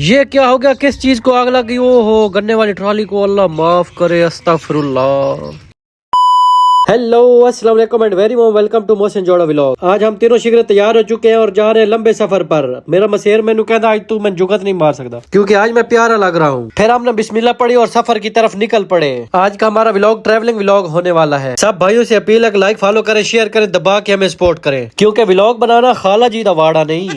یہ کیا ہو گیا؟ کس چیز کو آگ لگی؟ او ہو، گنے والی ٹرالی کو اللہ معاف کرے، استغفراللہ۔ ہیلو، السلام علیکم and very warm welcome to Mohsin Jora vlog. آج ہم تینوں شگرے تیار ہو چکے ہیں اور جا رہے ہیں لمبے سفر پر۔ میرا مسیر مینو کہتا آج تو میں جگت نہیں مار سکتا کیونکہ آج میں پیارا لگ رہا ہوں۔ پھر ہم نے بسم اللہ پڑھی اور سفر کی طرف نکل پڑے۔ آج کا ہمارا ولاگ ٹریولنگ ولاگ ہونے والا ہے۔ سب بھائیوں سے اپیل ہے کہ لائک فالو کریں، شیئر کریں، دبا کے ہمیں سپورٹ کریں کیونکہ ولاگ بنانا خالہ جی دا واڑا نہیں۔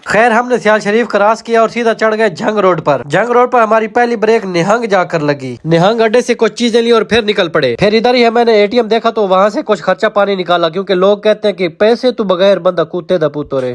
خیر، ہم نے سیال شریف کراس کیا اور سیدھا چڑھ گئے جھنگ روڈ پر۔ جھنگ روڈ پر ہماری پہلی بریک نہنگ جا کر لگی۔ نہنگ اڈے سے کچھ چیزیں لی اور پھر نکل پڑے۔ پھر ادھر ہی میں نے اے ٹی ایم دیکھا تو وہاں سے کچھ خرچہ پانی نکالا کیونکہ لوگ کہتے ہیں کہ پیسے تو بغیر بندہ کوتے دا پوتو رے۔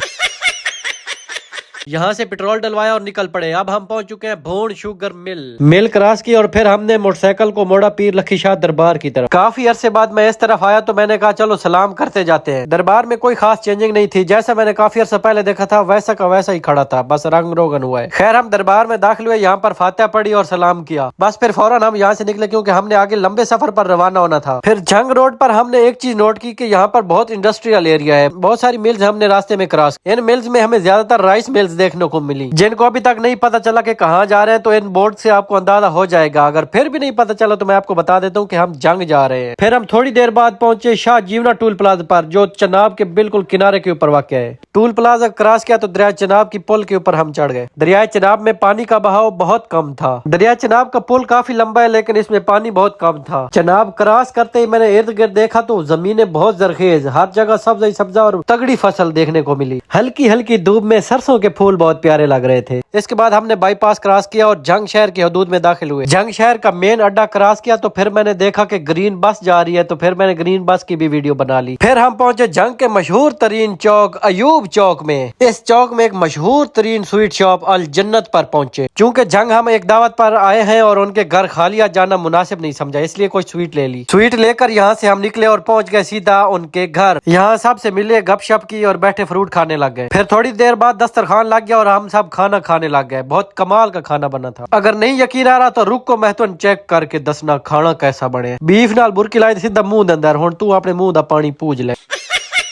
یہاں سے پٹرول ڈلوایا اور نکل پڑے۔ اب ہم پہنچ چکے ہیں بھون شوگر مل کراس کی اور پھر ہم نے موٹر سائیکل کو موڑا پیر لکھی شاہ دربار کی طرف۔ کافی عرصے بعد میں اس طرف آیا تو میں نے کہا چلو سلام کرتے جاتے ہیں۔ دربار میں کوئی خاص چینجنگ نہیں تھی، جیسا میں نے کافی عرصے پہلے دیکھا تھا ویسا کا ویسا ہی کھڑا تھا، بس رنگ روگن ہوا ہے۔ خیر، ہم دربار میں داخل ہوئے، یہاں پر فاتحہ پڑھی اور سلام کیا، بس پھر فوراً ہم یہاں سے نکلے کیونکہ ہم نے آگے لمبے سفر پر روانہ ہونا تھا۔ پھر جھنگ روڈ پر ہم نے ایک چیز نوٹ کی کہ یہاں پر بہت انڈسٹریل ایریا ہے، بہت ساری ملز ہم نے راستے میں کراس۔ ان ملز میں ہمیں زیادہ تر رائس ملز دیکھنے کو ملی جن کو ابھی تک نہیں پتا چلا کہ کہاں جا رہے ہیں، تو ان بورڈ سے آپ کو اندازہ ہو جائے گا۔ اگر پھر بھی نہیں پتا چلا تو میں آپ کو بتا دیتا ہوں کہ ہم جنگ جا رہے ہیں۔ پھر ہم تھوڑی دیر بعد پہنچے شاہ جیونا ٹول پلازا پر جو چناب کے بالکل کنارے کے اوپر واقع ہے۔ ٹول پلازا کراس کیا تو دریائے چناب کی پل کے اوپر ہم چڑھ گئے۔ دریائے چناب میں پانی کا بہاؤ بہت کم تھا۔ دریائے چناب کا پل کافی لمبا ہے لیکن اس میں پانی بہت کم تھا۔ چناب کراس کرتے ہی میں نے ارد گرد دیکھا تو زمینیں بہت زرخیز، ہر جگہ سبز ہی سبزہ اور تگڑی فصل دیکھنے کو ملی۔ ہلکی ہلکی دھوپ میں سرسوں کے پھول بہت پیارے لگ رہے تھے۔ اس کے بعد ہم نے بائی پاس کراس کیا اور جنگ شہر کی حدود میں داخل ہوئے۔ جنگ شہر کا مین اڈا کراس کیا تو پھر میں نے دیکھا کہ گرین بس جا رہی ہے تو پھر میں نے گرین بس کی بھی ویڈیو بنا لی۔ پھر ہم پہنچے جنگ کے مشہور ترین چوک ایوب چوک میں۔ اس چوک میں ایک مشہور ترین سویٹ شاپ الجنت پر پہنچے۔ چونکہ جنگ ہم ایک دعوت پر آئے ہیں اور ان کے گھر خالیہ جانا مناسب نہیں سمجھا، اس لیے کوئی سویٹ لے لی۔ سویٹ لے کر یہاں سے ہم نکلے اور پہنچ گئے سیدھا ان کے گھر۔ یہاں سب سے ملے، گپ شپ کی اور بیٹھے فروٹ کھانے لگ گئے۔ پھر تھوڑی دیر بعد دسترخوان لگ گیا اور ہم سب کھانا کھانے لگ گئے۔ بہت کمال کا کھانا بنا تھا۔ اگر نہیں یقین آ رہا تو رک کو محتون چیک کر کے دسنا کھانا کیسا بنے۔ بیف نال برکی لائے سیدھا منہ دے اندر، ہن تو اپنے منہ دا پانی پوج لے۔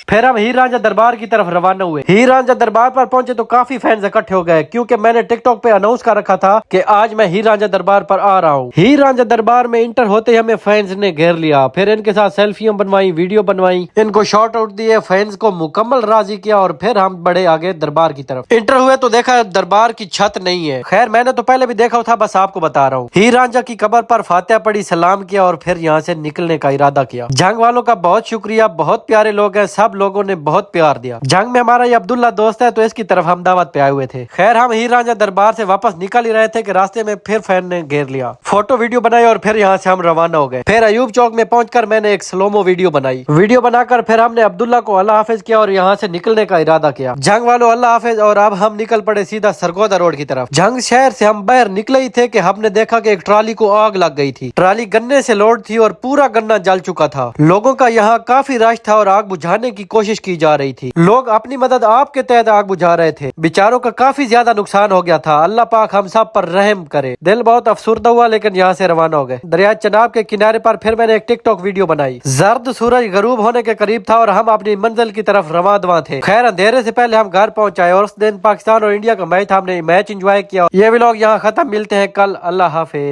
پھر ہم ہیر رانجھا دربار کی طرف روانہ ہوئے۔ ہیر رانجھا دربار پر پہنچے تو کافی فینز اکٹھے ہو گئے کیونکہ میں نے ٹک ٹاک پہ اناؤنس کر رکھا تھا کہ آج میں ہیر رانجھا دربار پر آ رہا ہوں۔ ہیر رانجھا دربار میں انٹر ہوتے ہی ہمیں فینز نے گھیر لیا، پھر ان کے ساتھ سیلفیاں بنوائی، ویڈیو بنوائی، ان کو شارٹ آؤٹ دیے، فینز کو مکمل راضی کیا اور پھر ہم بڑھے آگے دربار کی طرف۔ انٹر ہوئے تو دیکھا دربار کی چھت نہیں ہے۔ خیر، میں نے تو پہلے بھی دیکھا تھا، بس آپ کو بتا رہا ہوں۔ ہیر رانجھا کی قبر پر فاتحہ پڑھی، سلام کیا اور پھر یہاں سے نکلنے کا ارادہ کیا۔ جنگ والوں کا بہت شکریہ، بہت پیارے لوگ ہیں، سب لوگوں نے بہت پیار دیا۔ جنگ میں ہمارا یہ عبداللہ دوست ہے تو اس کی طرف ہم دعوت پہ آئے ہوئے تھے۔ خیر، ہم ہیر رانجھا دربار سے واپس نکل ہی رہے تھے کہ راستے میں پھر فین نے گھیر لیا۔ فوٹو ویڈیو بنائی اور پھر یہاں سے ہم روانہ ہو گئے۔ پھر ایوب چوک میں پہنچ کر میں نے ایک سلومو ویڈیو بنائی۔ ویڈیو بنا کر پھر ہم نے عبداللہ کو اللہ حافظ کیا اور یہاں سے نکلنے کا ارادہ کیا۔ جنگ والوں اللہ حافظ، اور اب ہم نکل پڑے سیدھا سرگودا روڈ کی طرف۔ جنگ شہر سے ہم باہر نکلے ہی تھے کہ ہم نے دیکھا کہ ایک ٹرالی کو آگ لگ گئی تھی۔ ٹرالی گنے سے لوڈ تھی اور پورا گنا جل چکا تھا۔ لوگوں کا یہاں کافی رش تھا اور آگ بجھانے کی کوشش کی جا رہی تھی۔ لوگ اپنی مدد آپ کے تحت آگ بجھا رہے تھے۔ بیچاروں کا کافی زیادہ نقصان ہو گیا تھا، اللہ پاک ہم سب پر رحم کرے۔ دل بہت افسردہ ہوا لیکن یہاں سے روانہ ہو گئے۔ دریائے چناب کے کنارے پر پھر میں نے ایک ٹک ٹاک ویڈیو بنائی۔ زرد سورج غروب ہونے کے قریب تھا اور ہم اپنی منزل کی طرف رواں دواں تھے۔ خیر، اندھیرے سے پہلے ہم گھر پہنچ آئے اور اس دن پاکستان اور انڈیا کا میچ تھا، ہم نے میچ انجوائے کیا۔ یہ ولاگ یہاں ختم، ملتے ہیں کل، اللہ حافظ۔